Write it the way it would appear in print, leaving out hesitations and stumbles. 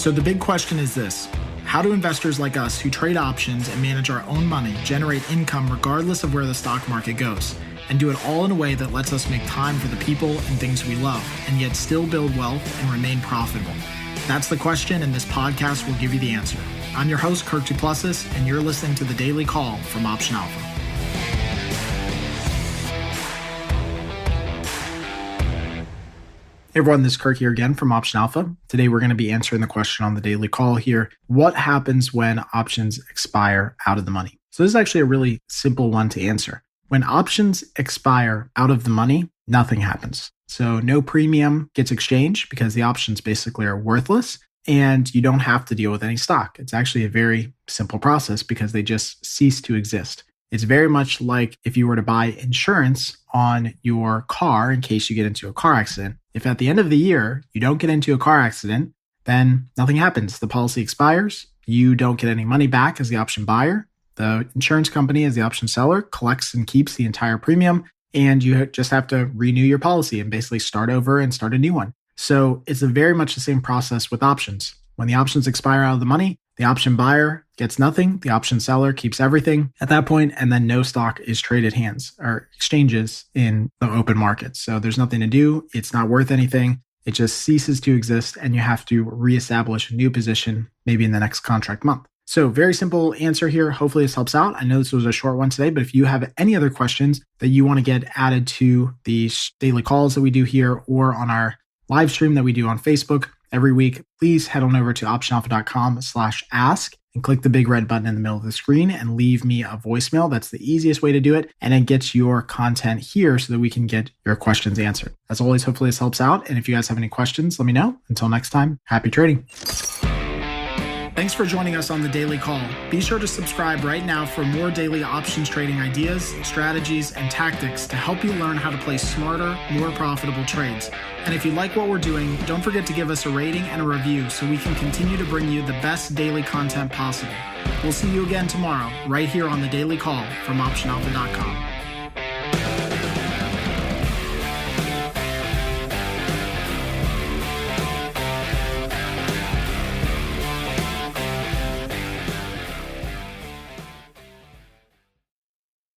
So the big question is this: how do investors like us who trade options and manage our own money generate income regardless of where the stock market goes, and do it all in a way that lets us make time for the people and things we love, and yet still build wealth and remain profitable? That's the question, and this podcast will give you the answer. I'm your host, Kirk Duplessis, and you're listening to The Daily Call from Option Alpha. Hey everyone, this is Kirk here again from Option Alpha. Today we're going to be answering the question on the daily call here: what happens when options expire out of the money? So this is actually a really simple one to answer. When options expire out of the money, nothing happens. So no premium gets exchanged because the options basically are worthless, and you don't have to deal with any stock. It's actually a very simple process because they just cease to exist. It's very much like if you were to buy insurance on your car in case you get into a car accident. If at the end of the year you don't get into a car accident, then nothing happens. The policy expires. You don't get any money back as the option buyer. The insurance company, as the option seller, collects and keeps the entire premium, and you just have to renew your policy and basically start over and start a new one. So it's very much the same process with options. When the options expire out of the money, the option buyer gets nothing, the option seller keeps everything at that point, and then no stock is traded hands or exchanges in the open market. So there's nothing to do. It's not worth anything. It just ceases to exist, and you have to reestablish a new position maybe in the next contract month. So very simple answer here. Hopefully this helps out. I know this was a short one today, but if you have any other questions that you want to get added to the daily calls that we do here or on our live stream that we do on Facebook every week, please head on over to optionalpha.com/ask and click the big red button in the middle of the screen and leave me a voicemail. That's the easiest way to do it. And it gets your content here so that we can get your questions answered. As always, hopefully this helps out. And if you guys have any questions, let me know. Until next time, happy trading. Thanks for joining us on the Daily Call. Be sure to subscribe right now for more daily options trading ideas, strategies, and tactics to help you learn how to place smarter, more profitable trades. And if you like what we're doing, don't forget to give us a rating and a review so we can continue to bring you the best daily content possible. We'll see you again tomorrow, right here on the Daily Call from OptionAlpha.com.